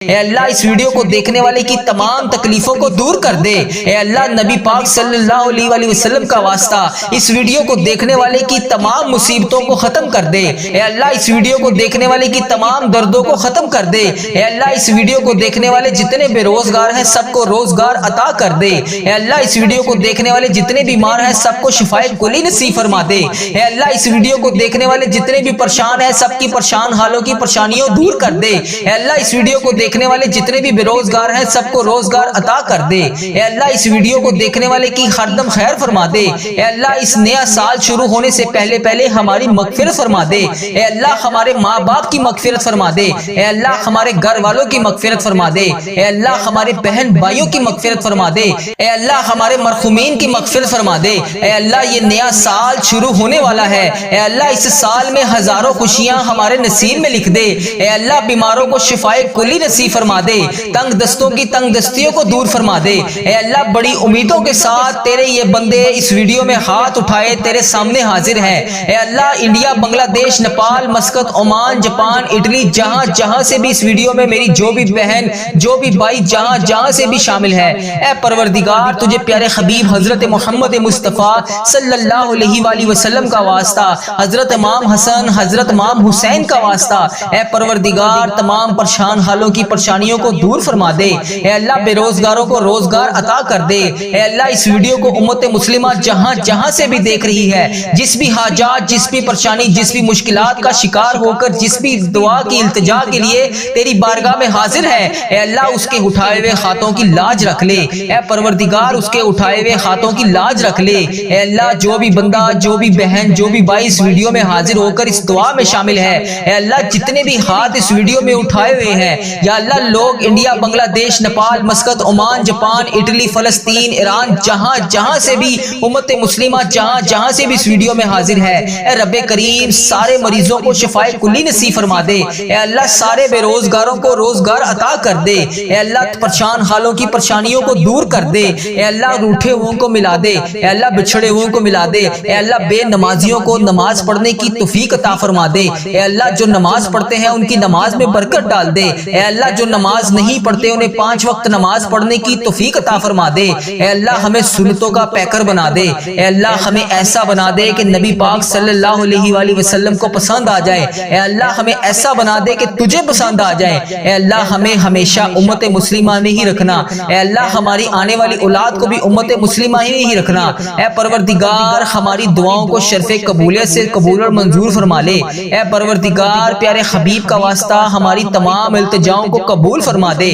اے اللہ اس video کو دیکھنے والے کی تمام تکلیفوں کو دور کر دے۔ اے اللہ نبی پاک صلی اللہ علیہ وسلم کا واسطہ اس ویڈیو کو دیکھنے والے کی تمام مصیبتوں کو ختم کر دے۔ اے اللہ اس ویڈیو کو دیکھنے والے کی تمام دردوں کو ختم کر دے۔ اے اللہ اس ویڈیو کو دیکھنے والے جتنے بے روزگار ہیں سب کو روزگار عطا کر دے۔ اے اللہ اس ویڈیو کو دیکھنے والے جتنے بیمار ہیں سب کو شفائے کلی نصیب فرما دے۔ اے اللہ اس ویڈیو کو دیکھنے والے جتنے بھی پریشان ہیں سب کی پریشان حالوں کی پریشانیوں دور کر دے۔ اے اللہ اس ویڈیو کو دیکھنے والے جتنے بھی بے روزگار ہیں سب کو روزگار عطا کر دے۔ اے اللہ اس ویڈیو کو دیکھنے والے کی ہر دم خیر فرما دے۔ اے اللہ اس نیا سال شروع ہونے سے پہلے ہماری مغفرت فرما دے۔ اے اللہ ہمارے ماں باپ کی مغفرت فرما دے۔ اے اللہ ہمارے گھر والوں کی مغفرت فرما دے۔ اے اللہ ہمارے بہن بھائیوں کی مغفرت فرما دے۔ اے اللہ ہمارے مرحومین کی مغفرت فرما دے۔ اے اللہ یہ نیا سال شروع ہونے والا ہے۔ اے اللہ اس سال میں ہزاروں خوشیاں ہمارے نصیب میں لکھ دے۔ اے اللہ بیماروں کو شفائے کلی نصیب فرما دے۔ تنگ دستوں کی تنگ دستیوں کو دور فرما دے۔ اے اللہ بڑی امیدوں کے ساتھ تیرے یہ بندے اس ویڈیو میں ہاتھ اٹھائے تیرے سامنے حاضر ہیں۔ اے اللہ انڈیا، بنگلہ دیش، Nepal, Muscat, Oman, Japan, Italy, جہاں سے بھی اس ویڈیو میں میری جو بھی بہن جو بھی بھائی جہاں سے بھی شامل ہے، اے پروردگار تجھے پیارے حبیب حضرت محمد مصطفیٰ صلی اللہ علیہ وآلہ وسلم کا واسطہ، حضرت امام حسن، حضرت امام حسین کا واسطہ، اے پروردگار تمام پریشان حالوں کی پریشانیوں کو دور فرما دے۔ اے اللہ بے روزگاروں کو روزگار عطا کر دے۔ اے اللہ اس ویڈیو کو امت مسلمہ جہاں سے بھی دیکھ رہی ہے، جس بھی حاجات، جس بھی پریشانی، جس بھی مشکلات کا شکار ہو کر جس بھی دعا کی التجا کے لیے تیری بارگاہ میں حاضر ہے، اے اللہ اس کے اٹھائے ہوئے ہاتھوں کی لاج رکھ لے۔ اے پروردگار اس کے اٹھائے ہوئے ہاتھوں کی لاج رکھ لے۔ اے اللہ جو بھی بندہ، جو بھی بہن، جو بھی بھائی اس ویڈیو میں حاضر ہو کر اس دعا میں شامل ہے، اے اللہ جتنے بھی ہاتھ اس ویڈیو میں اٹھائے ہوئے ہیں، یا اللہ لوگ انڈیا، بنگلہ دیش، Nepal, Muscat, Oman, Japan, Italy, فلسطین، ایران، جہاں سے بھی امت مسلمہ جہاں سے بھی اس ویڈیو میں حاضر ہے، اے رب کریم سارے مریضوں کو شفائے کلی نصیب فرما دے۔ اے اللہ سارے بے روزگاروں کو روزگار عطا کر دے۔ اے اللہ پریشان حالوں کی پریشانیوں کو دور کر دے۔ اے اللہ روٹھے ہوئوں کو ملا دے۔ اے اللہ بچھڑے ہوئوں کو ملا دے۔ اے اللہ بے نمازیوں کو نماز پڑھنے کی توفیق عطا فرما دے۔ اے اللہ جو نماز پڑھتے ہیں ان کی نماز میں برکت ڈال دے۔ اے اللہ جو نماز نہیں پڑھتے انہیں 5 وقت نماز پڑھنے کی توفیق عطا فرما دے۔ اے اللہ ہمیں سنتوں کا پیکر بنا دے۔ اے اللہ ہمیں ایسا بنا دے کہ نبی پاک صلی اللہ علیہ وآلہ وسلم کو پسند آ جائے۔ اے اللہ ہمیں ایسا بنا دے کہ تجھے پسند آ جائے۔ اے اللہ ہمیں ہمیشہ امت مسلمہ میں ہی رکھنا۔ اے اللہ ہماری آنے والی اولاد کو بھی امت مسلمہ میں ہی رکھنا۔ اے پروردگار ہماری دعاؤں کو شرف قبولیت سے قبول اور منظور فرما لے۔ اے پروردگار پیارے حبیب کا واسطہ ہماری تمام التجاؤں کو قبول فرما دے۔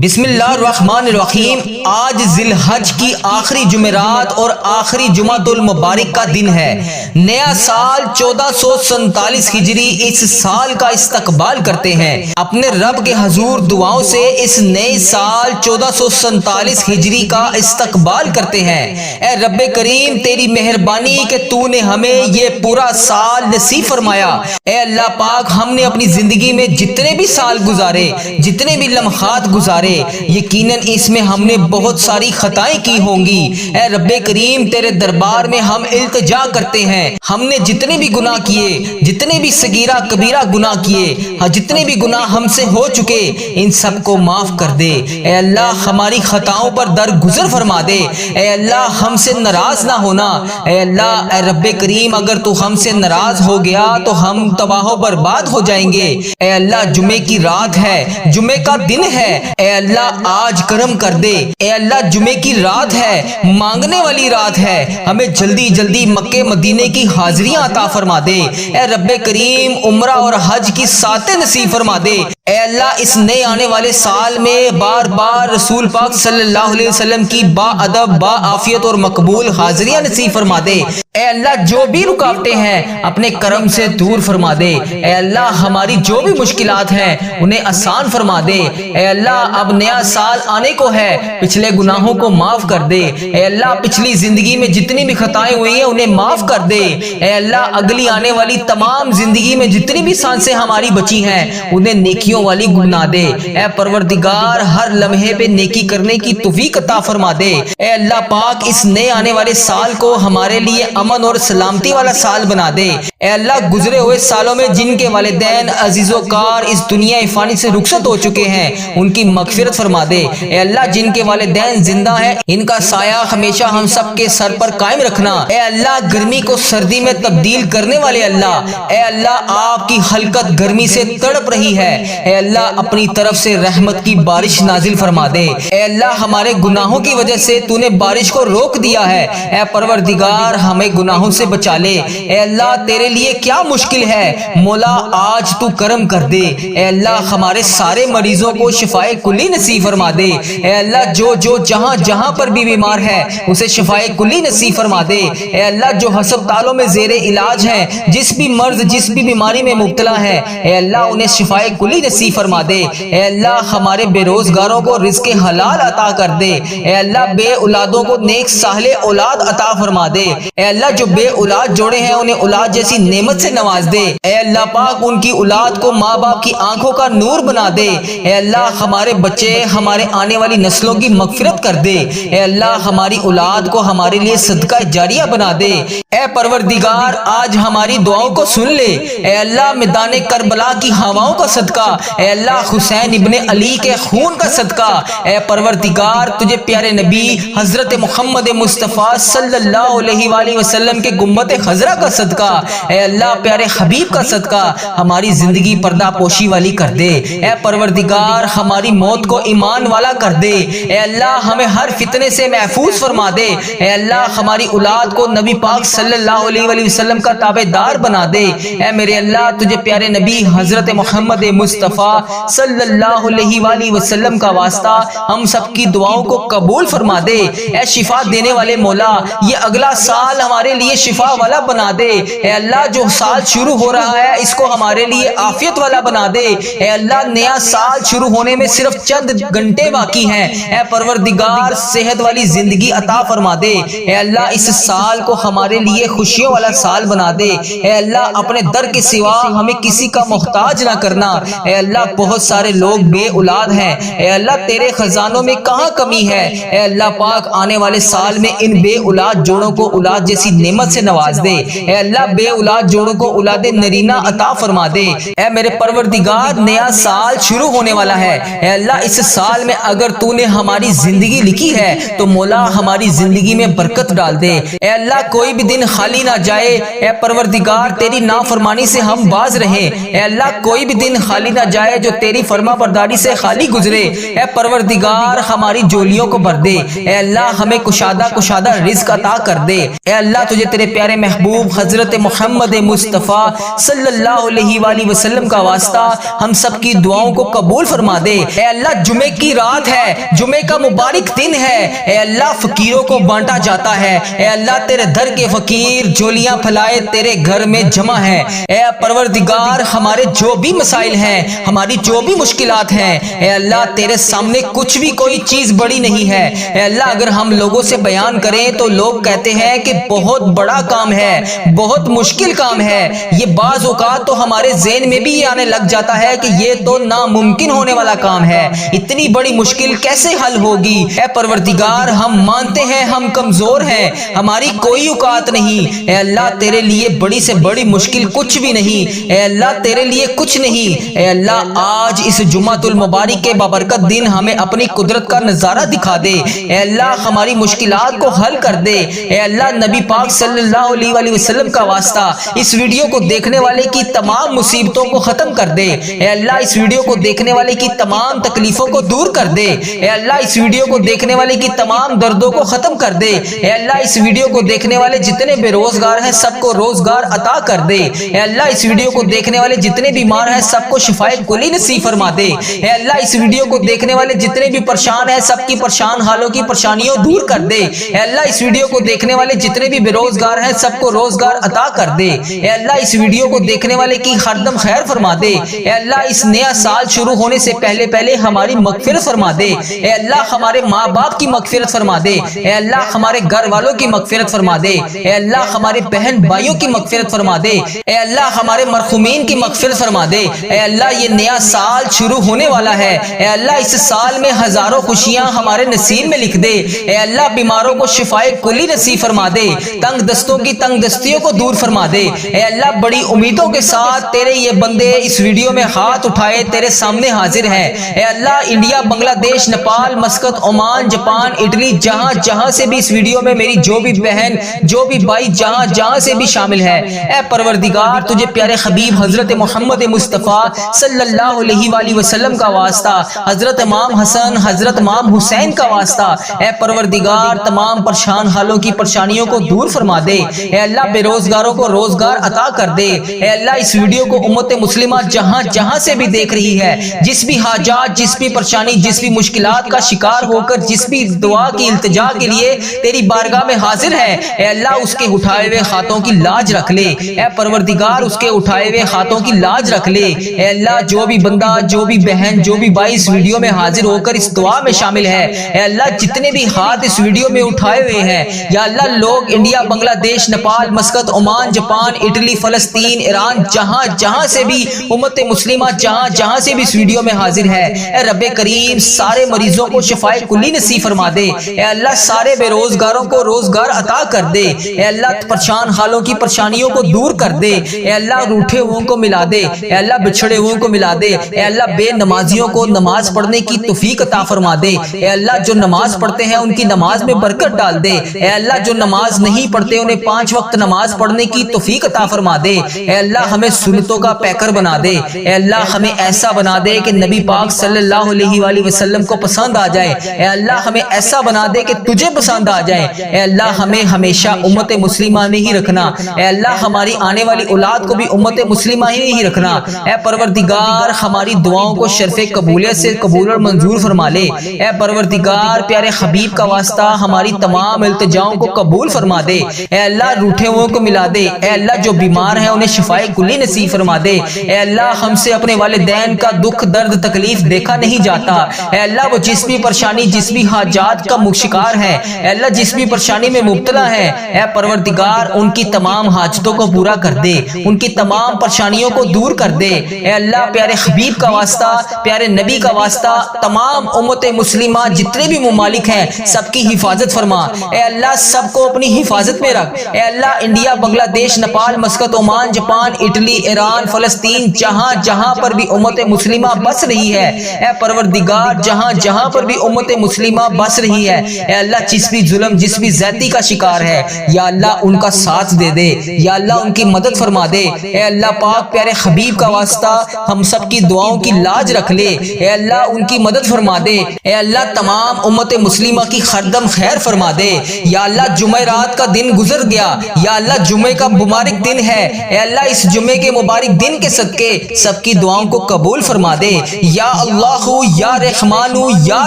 بسم اللہ الرحمن الرحیم۔ آج ذی الحج کی آخری جمعرات اور آخری جمعۃ المبارک کا دن ہے۔ نیا سال 1447 ہجری اس سال کا استقبال کرتے ہیں۔ اپنے رب کے حضور دعاؤں سے اس نئے سال 1447 ہجری کا استقبال کرتے ہیں۔ اے رب کریم تیری مہربانی کہ تو نے ہمیں یہ پورا سال نصیب فرمایا۔ اے اللہ پاک ہم نے اپنی زندگی میں جتنے بھی سال گزارے، جتنے بھی لمحات گزارے، یقیناً اس میں ہم نے بہت ساری خطائیں کی ہوں گی۔ اے رب کریم تیرے دربار میں ہم التجا کرتے ہیں، ہم نے جتنے بھی گناہ کیے، جتنے بھی صغیرہ کبیرہ گناہ کیے، جتنے بھی گناہ ہم سے ہو چکے ان سب کو معاف کر دے۔ اے اللہ ہماری خطاؤں پر درگزر فرما دے۔ اے اللہ ہم سے ناراض نہ ہونا۔ اے اللہ اے رب کریم اگر تو ہم سے ناراض ہو گیا تو ہم تباہ و برباد ہو جائیں گے۔ اے اللہ جمعے کی رات ہے، جمعے کا دن ہے، اے اللہ آج کرم کر دے۔ اے اللہ جمعے کی رات ہے، مانگنے والی رات ہے، ہمیں جلدی مکے مدینے کی حاضریاں عطا فرما دے۔ اے رب کریم عمرہ اور حج کی ساتیں نصیب فرما دے۔ اے اللہ اس نئے آنے والے سال میں بار بار رسول پاک صلی اللہ علیہ وسلم کی با ادب، با عافیت اور مقبول حاضریاں نصیب فرما دے۔ اے اللہ جو بھی رکاوٹیں ہیں اپنے کرم سے دور فرما دے۔ اے اللہ ہماری جو بھی مشکلات ہیں انہیں آسان فرما دے۔ اے اللہ اب نیا سال آنے کو ہے، پچھلے گناہوں کو معاف کر دے۔ اے اللہ پچھلی زندگی میں جتنی بھی خطائیں ہوئی ہیں انہیں معاف کر دے۔ اے اللہ اگلی آنے والی تمام زندگی میں جتنی بھی سانسیں ہماری بچی ہیں انہیں نیکیوں والی گنا دے۔ اے پروردگار ہر لمحے پہ نیکی کرنے کی توفیق عطا فرما دے۔ اے اللہ پاک اس نئے آنے والے سال کو ہمارے لیے امن اور سلامتی والا سال بنا دے۔ اے اللہ گزرے ہوئے سالوں میں جن کے والدین عزیز و کار اس دنیا فانی سے رخصت ہو چکے ہیں ان کی مغفرت فرما دے۔ اے اللہ جن کے والدین زندہ ہیں ان کا سایہ ہمیشہ ہم سب کے سر پر قائم رکھنا۔ اے اللہ گرمی کو سردی میں تبدیل کرنے والے اللہ، اے اللہ آپ کی خلقت گرمی سے تڑپ رہی ہے، اے اللہ اپنی طرف سے رحمت کی بارش نازل فرما دے۔ اے اللہ ہمارے گناہوں کی وجہ سے تو نے بارش کو روک دیا ہے، اے پروردگار ہمیں گناہوں سے بچا لے۔ اے اللہ تیرے لیے کیا مشکل ہے، مولا آج تو کرم کر دے۔ اے اللہ ہمارے سارے مریضوں کو شفائے کلی نصیب فرما دے۔ اے اللہ جو جہاں جہاں پر بھی بیمار ہے اسے شفائے کلی نصیب فرما دے۔ اے اللہ جو ہسپتالوں میں زیر علاج ہیں، جس بھی مرض جس بھی بیماری میں مبتلا ہے، اے اللہ انہیں شفائے کلی نصیب فرما دے۔ اے اللہ ہمارے بے روزگاروں کو رزق حلال عطا کر دے۔ اے اللہ بے اولادوں کو نیک صالح اولاد عطا فرما دے۔ اے اللہ جو بے اولاد جوڑے ہیں انہیں اولاد جیسی نعمت سے نواز دے۔ اے اللہ پاک ان کی اولاد کو ماں باپ کی آنکھوں کا نور بنا دے۔ اے اللہ ہمارے بچے ہمارے آنے والی نسلوں کی مغفرت کر دے۔ اے اللہ ہماری اولاد کو ہمارے لیے صدقہ جاریہ بنا دے۔ اے پروردگار آج ہماری دعاؤں کو سن لے۔ اے اللہ میدان کربلا کی ہواؤں کا صدقہ، اے اللہ حسین ابن علی کے خون کا صدقہ، اے پروردگار تجھے پیارے نبی حضرت محمد مصطفیٰ صلی اللہ علیہ وآلہ وسلم کے گنبد خضرا کا صدقہ، اے اللہ پیارے حبیب کا صدقہ ہماری زندگی پردہ پوشی والی کر دے۔ اے پروردگار ہماری موت کو ایمان والا کر دے۔ اے اللہ ہمیں ہر فتنے سے محفوظ فرما دے۔ اے اللہ ہماری اولاد کو نبی پاک صلی اللہ علیہ وآلہ وسلم کا تابع دار بنا دے۔ اے میرے اللہ تجھے پیارے نبی حضرت محمد مصطفیٰ صلی اللہ علیہ وآلہ وسلم کا واسطہ ہم سب کی دعاؤں کو قبول فرما دے۔ اے شفا دینے والے مولا یہ اگلا سال ہمارے لیے شفا والا بنا دے۔ اے اللہ جو سال شروع ہو رہا ہے اس کو ہمارے لیے عافیت والا بنا دے۔ اے اللہ نیا سال شروع ہونے میں صرف چند گھنٹے باقی ہیں، اے پروردگار صحت والی زندگی عطا فرما دے۔ اے اللہ اس سال کو ہمارے لیے خوشیوں والا سال بنا دے۔ اے اللہ اپنے در کے سوا ہمیں کسی کا محتاج نہ کرنا۔ اے اللہ بہت سارے لوگ بے اولاد ہیں، اے اللہ تیرے خزانوں میں کہاں کمی ہے۔ اے اللہ پاک آنے والے سال میں ان بے اولاد جوڑوں کو اولاد جیسی نعمت سے نواز دے۔ اے اللہ بے اولاد جوڑوں کو اولاد نرینہ عطا فرما دے۔ اے میرے پروردگار نیا سال شروع ہونے والا ہے، اے اللہ اس سال میں اگر تو نے ہماری زندگی لکھی ہے تو مولا ہماری زندگی میں برکت ڈال دے۔ اے اللہ کوئی بھی دن خالی نہ جائے، اے پروردگار تیری نافرمانی سے ہم باز رہیں۔ اے اللہ کوئی بھی دن خالی نہ جائے جو تیری فرما برداری سے خالی گزرے۔ اے پروردگار ہماری جولیوں کو بھر دے۔ اے اللہ ہمیں کشادہ رزق عطا کر دے۔ اے اللہ تجھے تیرے پیارے محبوب حضرت محمد مصطفیٰ صلی اللہ علیہ وآلہ وسلم کا واسطہ ہم سب کی دعاؤں کو قبول فرما دے۔ اے اللہ جمعے کی رات ہے، جمعے کا مبارک دن ہے، اے اللہ فقیروں کو بانٹا جاتا ہے۔ اے اللہ تیرے در کے فقیر جولیاں پھیلائے تیرے گھر میں جمع ہیں۔ اے پروردگار ہمارے جو بھی مسائل ہیں، ہماری جو بھی مشکلات ہیں، اے اللہ تیرے سامنے کچھ بھی کوئی چیز بڑی نہیں ہے۔ اے اللہ اگر ہم لوگوں سے بیان کریں تو لوگ کہتے ہیں کہ بہت بڑا کام ہے، بہت مشکل کام ہے۔ یہ بعض اوقات تو ہمارے ذہن میں بھی یہ آنے لگ جاتا ہے کہ یہ تو ناممکن ہونے والا کام ہے، اتنی بڑی مشکل کیسے حل ہوگی۔ اے پروردگار ہم مانتے ہیں ہم کمزور ہیں، ہماری کوئی اوقات نہیں۔ اے اللہ تیرے لیے بڑی سے بڑی مشکل کچھ بھی نہیں۔ اے اللہ تیرے لیے کچھ نہیں۔ اے اللہ آج اس جمعۃ المبارک کے بابرکت دن ہمیں اپنی قدرت کا نظارہ دکھا دے۔ اے اللہ ہماری مشکلات کو حل کر دے۔ اے اللہ نبی پاک صلی اللہ علیہ وآلہ وسلم کا واسطہ اس ویڈیو کو دیکھنے والے کی تمام مصیبتوں کو ختم کر دے۔ اے اللہ اس ویڈیو کو دیکھنے والے کی تمام تکلیفوں کو دور کر دے۔ اے اللہ اس ویڈیو کو دیکھنے والے کی تمام دردوں کو ختم کر دے۔ اے اللہ اس ویڈیو کو دیکھنے والے جتنے بے روزگار ہیں سب کو روزگار عطا کر دے۔ اے اللہ اس ویڈیو کو دیکھنے والے جتنے بیمار ہیں سب کو شفائے کلی نصیب فرما دے۔ اے اللہ اس ویڈیو کو دیکھنے والے جتنے بھی پریشان ہیں سب کی پریشان حالوں کی پریشانیوں دور کر دے۔ اے اللہ اس ویڈیو کو دیکھنے والے جتنے بھی بے روزگار ہیں سب کو روزگار عطا کر دے۔ اے اللہ اس ویڈیو کو دیکھنے والے کی ہر دم خیر فرما دے۔ اے اللہ اس نیا سال شروع ہونے سے پہلے ہماری مغفرت فرما دے۔ اے اللہ ہمارے ماں باپ کی مغفرت فرما دے۔ اے اللہ ہمارے گھر والوں کی مغفرت فرما دے۔ اے اللہ ہمارے بہن بھائیوں کی مغفرت فرما دے۔ اے اللہ ہمارے مرحومین کی مغفرت فرما دے۔ اے اللہ یہ نیا سال شروع ہونے والا ہے، اے اللہ اس سال میں ہزاروں خوشیاں ہمارے نصیب میں لکھ دے۔ اے اللہ بیماروں کو شفائے کلی نصیب فرما دے، تنگ دستوں کی تنگ دستیوں کو دور فرما دے۔ اے اللہ بڑی امیدوں کے ساتھ تیرے یہ بندے اس ویڈیو میں ہاتھ اٹھائے تیرے سامنے حاضر ہیں۔ اے اللہ انڈیا، بنگلہ دیش، Nepal, Muscat, Oman, Japan, Italy, جہاں جہاں سے بھی اس ویڈیو میں میری جو بھی بہن جو بھی بھائی جہاں جہاں سے بھی شامل ہے، اے پروردگار تجھے پیارے حبیب حضرت محمد مصطفیٰ صلی اللہ علیہ وآلہ وسلم کا واسطہ، حضرت امام حسن، حضرت امام حسین کا واسطہ، اے پروردگار تمام پریشان حالوں کی پریشانیوں کو دور فرما دے۔ اے اللہ بے روزگاروں کو روزگار عطا کر دے۔ اے اللہ اس ویڈیو کو امت مسلمہ جہاں جہاں سے بھی دیکھ رہی ہے، جس بھی حاجات، جس بھی پریشانی، جس بھی مشکلات کا شکار ہو کر جس بھی دعا کی التجا کے لیے تیری بارگاہ میں حاضر ہے، اے اللہ اس کے اٹھائے ہوئے ہاتھوں کی لاج رکھ لے۔ اے پروردگار اس کے اٹھائے ہوئے ہاتھوں کی لاج رکھ لے۔ اے اللہ جو بھی بندہ، جو بھی بہن، جو بھی بھائی اس ویڈیو میں حاضر ہو کر اس دعا میں شامل ہے، اے اللہ جتنے بھی ہاتھ اس ویڈیو میں اٹھائے ہوئے ہیں، یا اللہ لوگ انڈیا، بنگلہ دیش، Nepal, Muscat, Oman, Japan, Italy, فلسطین، ایران، جہاں جہاں سے بھی امت مسلمہ جہاں جہاں سے بھی اس ویڈیو میں حاضر ہے، اے رب کریم سارے مریضوں کو شفائے کلی نصیب فرما دے۔ اے اللہ سارے بے روزگاروں کو روزگار عطا کر دے۔ اے اللہ پریشان حالوں کی پریشانیوں کو دور کر دے۔ اے اللہ روٹھے ہوئوں کو ملا دے۔ اے اللہ بچھڑے ہوئوں کو ملا دے۔ اے اللہ بے نمازیوں کو نماز پڑھنے کی توفیق عطا فرما دے۔ اے اللہ جو نماز پڑھتے ہیں ان کی نماز میں برکت ڈال دے۔ اے اللہ جو نماز نہیں پڑھتے انہیں 5 وقت نماز پڑھنے کی توفیق عطا فرما دے۔ اے اللہ ہمیں سنتوں کا پیکر بنا دے۔ اے اللہ ہمیں ایسا بنا دے کہ نبی پاک صلی اللہ علیہ وآلہ وسلم کو پسند آ جائے۔ اے اللہ ہمیں ایسا بنا دے کہ تجھے پسند آ جائے۔ اے اللہ ہمیں ہمیشہ امت مسلمہ میں ہی رکھنا۔ اے اللہ ہماری آنے والی اولاد کو بھی امت مسلمہ ہی رکھنا۔ اے پروردگار ہماری دعاؤں کو شرف قبولیت سے قبول اور منظور فرما لے۔ اے پروردگار پیارے حبیب کا واسطہ ہماری تمام التجاؤں کو قبول فرما دے۔ اے اللہ روٹھے ہوئوں کو ملا دے۔ اے اللہ جو بیمار ہیں انہیں شفائے کلی نصیب فرما دے۔ اے اللہ ہم سے اپنے والدین کا دکھ درد تکلیف دیکھا نہیں جاتا۔ اے اللہ وہ جس بھی پریشانی جس بھی حاجات کا شکار ہے، اے اللہ جس بھی پریشانی میں مبتلا ہے، اے پروردگار ان کی تمام حاجتوں کو پورا کر دے، ان کی تمام پریشانیوں کو دور کر دے۔ اے اللہ پیارے حبیب کا واسطہ، پیارے نبی کا واسطہ تمام امت مسلمہ جتنے بھی ممالک ہیں سب کی حفاظت فرما۔ اے اللہ سب کو اپنی حفاظت میں رکھ۔ اے اللہ انڈیا، بنگلہ دیش، Nepal, Muscat, Oman, Japan, Italy, Iran, فلسطین، جہاں جہاں پر بھی امت مسلمہ بس رہی ہے، اے پروردگار جہاں جہاں پر بھی امت مسلمہ بس رہی ہے، اے اللہ جس بھی ظلم جس بھی زیادتی کا شکار ہے، یا اللہ ان کا ساتھ دے دے، یا اللہ ان کی مدد فرما دے۔ اے اللہ پاک پیارے حبیب کا واسطہ ہم سب کی دعاؤں کی لاج رکھ لے۔ اے اللہ ان کی مدد فرما دے۔ اے اللہ تمام امت مسلمہ کی خردم خیر فرما دے۔ یا اللہ جمعرات کا دن گزر گیا، یا اللہ جمعے کا مبارک دن ہے، اے اللہ اس جمعے کے مبارک دن کے صدقے سب کی دعاؤں کو قبول فرما دے۔ یا اللہ یا رحمان یا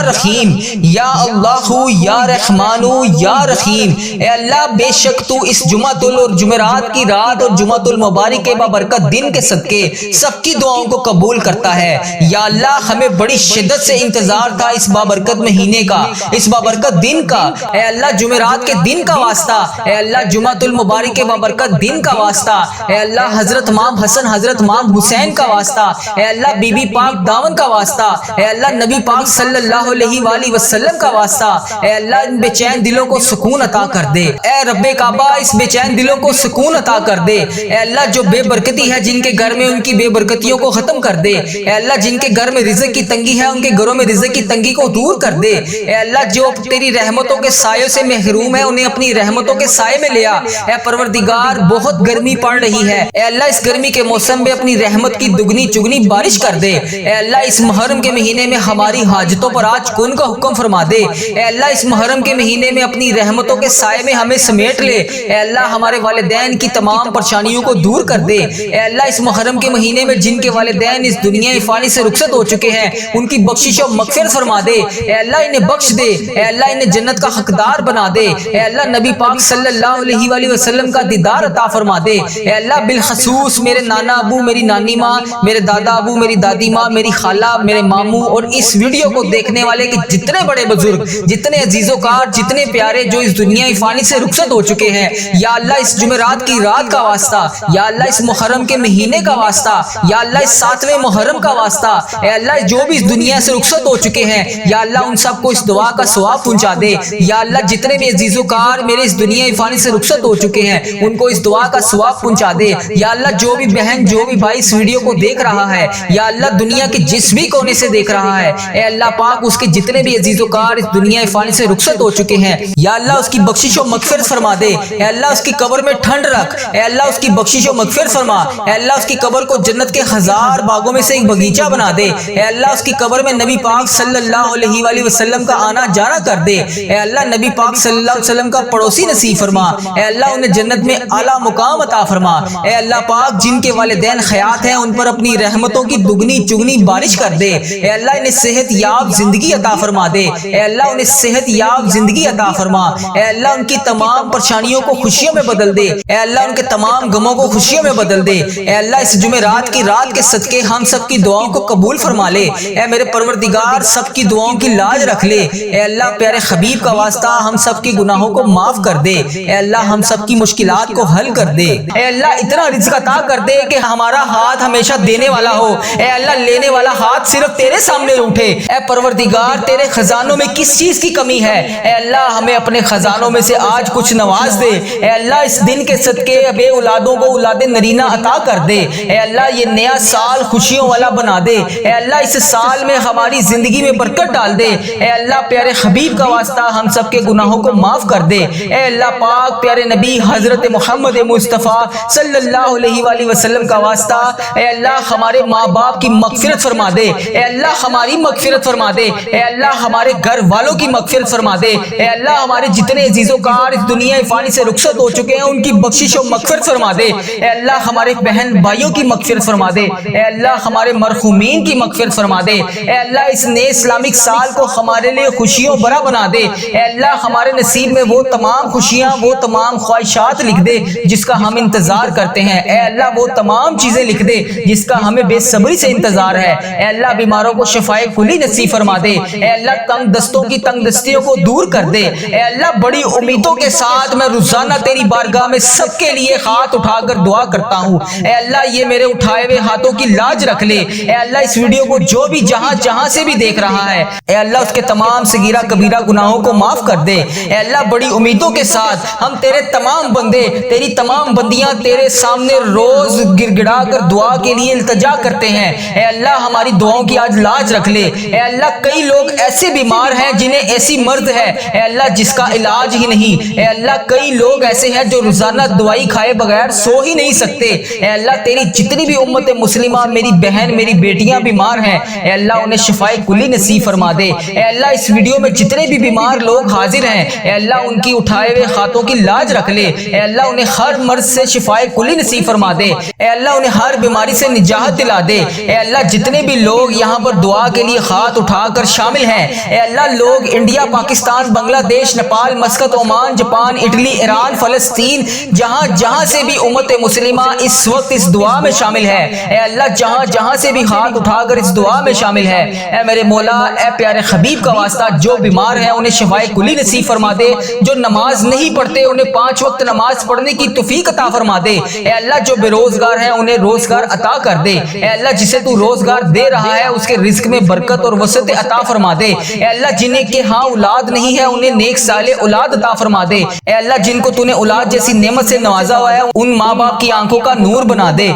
رحیم، یا اللہ یا رحمان یا رحیم۔ اے اللہ بے شک تو اس جمعۃ اور جمعرات کی رات اور جمعۃ المبارک کے بابرکت دن کے صدقے سب کی دعاؤں کو قبول کرتا ہے۔ یا اللہ ہمیں بڑی شدت سے انتظار تھا اس بابرکت مہینے کا، اس بابرکت دن کا، اے اللہ جمعرات کے دن کا واسطہ، اے اللہ جمعۃ المبارک کے بابرکت دن کا واسطہ، اے اللہ حضرت امام حسن حضرت امام حسین کا واسطہ، اے اللہ بی بی پاک دامن کا واسطہ، اے اللہ نبی پاک صلی اللہ علیہ وآلہ وسلم کا واسطہ، اے اللہ ان بے چین دلوں کو سکون عطا کر دے۔ اے رب کعبہ اس بے چین دلوں کو سکون عطا کر دے۔ اے اللہ جو بے برکتی ہے جن کے گھر میں ان کی بے برکتیوں کو ختم کر دے۔ اے اللہ جن کے گھر میں رزق کی تنگی ہے ان کے گھروں میں رزق کی تنگی کو دور کر دے۔ اے اللہ جو تیری رحمتوں کے سایوں سے محروم ہے انہیں اپنی رحمتوں کے سائے میں لیا۔ اے پروردگار بہت گرمی پڑ رہی ہے، اے اللہ اس گرمی کے موسم میں اپنی رحمت کی دگنی چگنی بارش کر دے۔ اے اللہ اس محرم کے مہینے میں ہماری حاجتوں پر آج کن کا حکم فرما دے۔ اے اللہ اس محرم کے مہینے میں اپنی رحمتوں کے سائے میں ہمیں سمیٹ لے۔ اے اللہ ہمارے والدین کی تمام پریشانیوں کو دور کر دے۔ اے اللہ اس محرم کے مہینے میں جن کے والدین اس دنیا فانی سے رخصت ہو چکے ہیں ان کی بخشش و مغفرت فرما دے۔ اے اللہ انہیں بخش دے، اے اللہ انہیں جنت کا حقدار بنا دے۔ اے اللہ نبی پاک صلی اللہ علیہ وآلہ وسلم کا دیدار عطا فرما دے۔ اے اللہ بالخصوص میرے نانا ابو، میری نانی ماں، میرے دادا ابو، میری دادی ماں، میری خالہ، میرے ماموں اور اس ویڈیو کو دیکھنے والے کے جتنے بڑے بزرگ، جتنے عزیز و کار، جتنے پیارے جو اس دنیا فانی سے رخصت ہو چکے ہیں، یا اللہ اس جمعرات کی رات کا واسطہ، یا اللہ اس محرم کے مہینے کا واسطہ، یا اللہ اس 7ویں محرم کا واسطہ، اے اللہ جو بھی اس دنیا سے رخصت ہو چکے ہیں، یا اللہ ان سب کو اس دعا کا ثواب پہنچا دے۔ یا اللہ جتنے بھی عزیز و کار میرے اس دنیا فانی سے رخصت ہو چکے ہیں ان کو اس دعا دعا کا ثواب پہنچا دے۔ یا اللہ جو بھی بہن جو بھی بھائی اس ویڈیو کو دیکھ رہا ہے، یا اللہ دنیا کے جس بھی کونے سے دیکھ رہا ہے، اے اللہ پاک اس کے جتنے بھی عزیز و کار اس دنیا فانی سے رخصت ہو چکے ہیں، یا اللہ اس کی بخشش و مغفرت فرما دے۔ اے اللہ اس کی قبر میں ٹھنڈ رکھ، اے اللہ اس کی بخشش و مغفرت فرما، اے اللہ اس کی قبر کو جنت کے 1000 باغوں میں سے ایک باغیچہ بنا دے۔ اے اللہ اس کی قبر میں نبی پاک صلی اللہ علیہ وآلہ وسلم کا آنا جانا کر دے۔ اے اللہ نبی پاک صلی اللہ علیہ وسلم کا پڑوسی نصیب فرما۔ اے اللہ انہیں جنت میں اعلیٰ مقام عطا فرما۔ اے اللہ پاک جن کے والدین حیات ہیں ان پر اپنی رحمتوں کی دگنی چگنی بارش کر دے۔ اے اللہ انہیں صحت یاب زندگی عطا فرما دے۔ اے اللہ انہیں صحت یاب زندگی عطا فرما۔ اے اللہ ان کی تمام پریشانیوں کو خوشیوں میں بدل دے۔ اے اللہ ان کے تمام غموں کو خوشیوں میں بدل دے۔ اے اللہ اس جمعرات کی رات کے صدقے ہم سب کی دعاؤں کو قبول فرما لے۔ اے میرے پروردگار سب کی دعاؤں کی لاج رکھ لے۔ اے اللہ پیارے حبیب کا واسطہ ہم سب کی گناہوں کو معاف کر دے۔ اے اللہ ہم سب کی مشکلات کو حل کر دے۔ اے اللہ اتنا رزق عطا کر دے کہ ہمارا ہاتھ ہمیشہ دینے والا ہو، اے اللہ لینے والا ہاتھ صرف تیرے سامنے اٹھے۔ اے پروردگار تیرے خزانوں میں کس چیز کی کمی ہے؟ اے اللہ ہمیں اپنے خزانوں میں سے آج کچھ نواز دے۔ اے اللہ اس دن کے صدقے بے اولادوں کو اولاد نرینہ عطا کر دے۔ اے اللہ یہ نیا سال خوشیوں والا بنا دے۔ اے اللہ اس سال میں ہماری زندگی میں برکت ڈال دے۔ اے اللہ پیارے حبیب کا واسطہ ہم سب کے گناہوں کو معاف کر دے۔ اے اللہ پاک پیارے نبی حضرت محمد مصطفیٰ صلی اللہ علیہ وآلہ وسلم کا واسطہ اے اللہ ہمارے ماں باپ کی مغفرت فرما دے۔ اے اللہ ہماری مغفرت فرما دے۔ اے اللہ ہمارے گھر والوں کی مغفرت فرما دے۔ اے اللہ ہمارے جتنے عزیز و کار اس دنیا فانی سے رخصت ہو چکے ہیں ان کی بخشش و مغفرت فرما دے۔ اے اللہ ہمارے بہن بھائیوں کی مغفرت فرما دے۔ اے اللہ ہمارے مرحومین کی مغفرت فرما دے۔ اے اللہ اس نئے اسلامک سال کو ہمارے لیے خوشیوں بھرا بنا دے۔ اے اللہ ہمارے نصیب میں وہ تمام خوشیاں وہ تمام خواہشات لکھ دے جس کا ہم انتظار کرتے ہیں۔ اے اللہ وہ تمام چیزیں لکھ دے جس کا ہمیں بے صبری سے انتظار ہے۔ اے اللہ بیماروں کو شفائے کلی نصیب فرما دے۔ اے اللہ تنگ دستوں کی تنگ دستیوں کو دور کر دے۔ اے اللہ بڑی امیدوں کے ساتھ میں روزانہ تیری بارگاہ میں سب کے لیے ہاتھ اٹھا کر دعا کرتا ہوں۔ اے اللہ یہ میرے اٹھائے ہوئے ہاتھوں کی لاج رکھ لے۔ اے اللہ اس ویڈیو کو جو بھی جہاں جہاں سے بھی دیکھ رہا ہے اے اللہ اس کے تمام صغیرہ کبیرہ گناہوں کو معاف کر دے۔ اے اللہ بڑی امیدوں کے ساتھ ہم تیرے تمام بندے تیری تمام بندیاں تیرے سامنے روز گر گڑا کر دعا کے لیے التجا کرتے ہیں۔ اے اللہ ہماری دعاؤں کی آج لاج رکھ لے۔ اے اللہ کئی لوگ ایسے بیمار ہیں جنہیں ایسی مرض ہے اے اللہ جس کا علاج ہی نہیں۔ اے اللہ کئی لوگ ایسے ہیں جو روزانہ دوائی کھائے بغیر سو ہی نہیں سکتے۔ اے اللہ تیری جتنی بھی امت مسلمہ میری بہن میری بیٹیاں بیمار ہیں اے اللہ انہیں شفائے کلی نصیب فرما دے۔ اے اللہ اس ویڈیو میں جتنے بھی بیمار لوگ حاضر ہیں اے اللہ ان کی اٹھائے ہوئے ہاتھوں کی لاج رکھ لے۔ اے اللہ انہیں ہر مرض سے شفائے کلی نصیب فرما دے۔ اے اللہ انہیں ہر بیماری سے نجات دلا دے۔ اے اللہ جتنے بھی لوگ یہاں پر دعا کے لیے ہاتھ اٹھا کر شامل ہیں اے اللہ لوگ انڈیا پاکستان بنگلہ دیش Nepal Muscat Oman Japan Italy Iran فلسطین جہاں جہاں سے بھی امت مسلمہ اس وقت اس دعا میں شامل ہے اے اللہ جہاں جہاں سے بھی ہاتھ اٹھا کر اس دعا میں شامل ہے اے میرے مولا اے پیارے حبیب کا واسطہ جو بیمار ہیں انہیں شفائے کلی نصیب فرما دے۔ جو نماز نہیں پڑھتے انہیں 5 وقت نماز پڑھنے کی توفیق عطا فرما دے۔ اے اللہ جو بے روزگار ہیں انہیں روزگار عطا کر دے۔ اے اللہ جسے تو روزگار دے رہا ہے اس کے رزق میں برکت اور وسعت عطا فرما دے۔ اے اللہ جنہیں کہ ہاں اولاد نہیں ہے انہیں نیک صالح اولاد عطا فرما دے۔ اے اللہ جن کو تو نے اولاد جیسی نعمت سے نوازا ہوا ہے ان ماں باپ کی آنکھوں کا نور بنا دے۔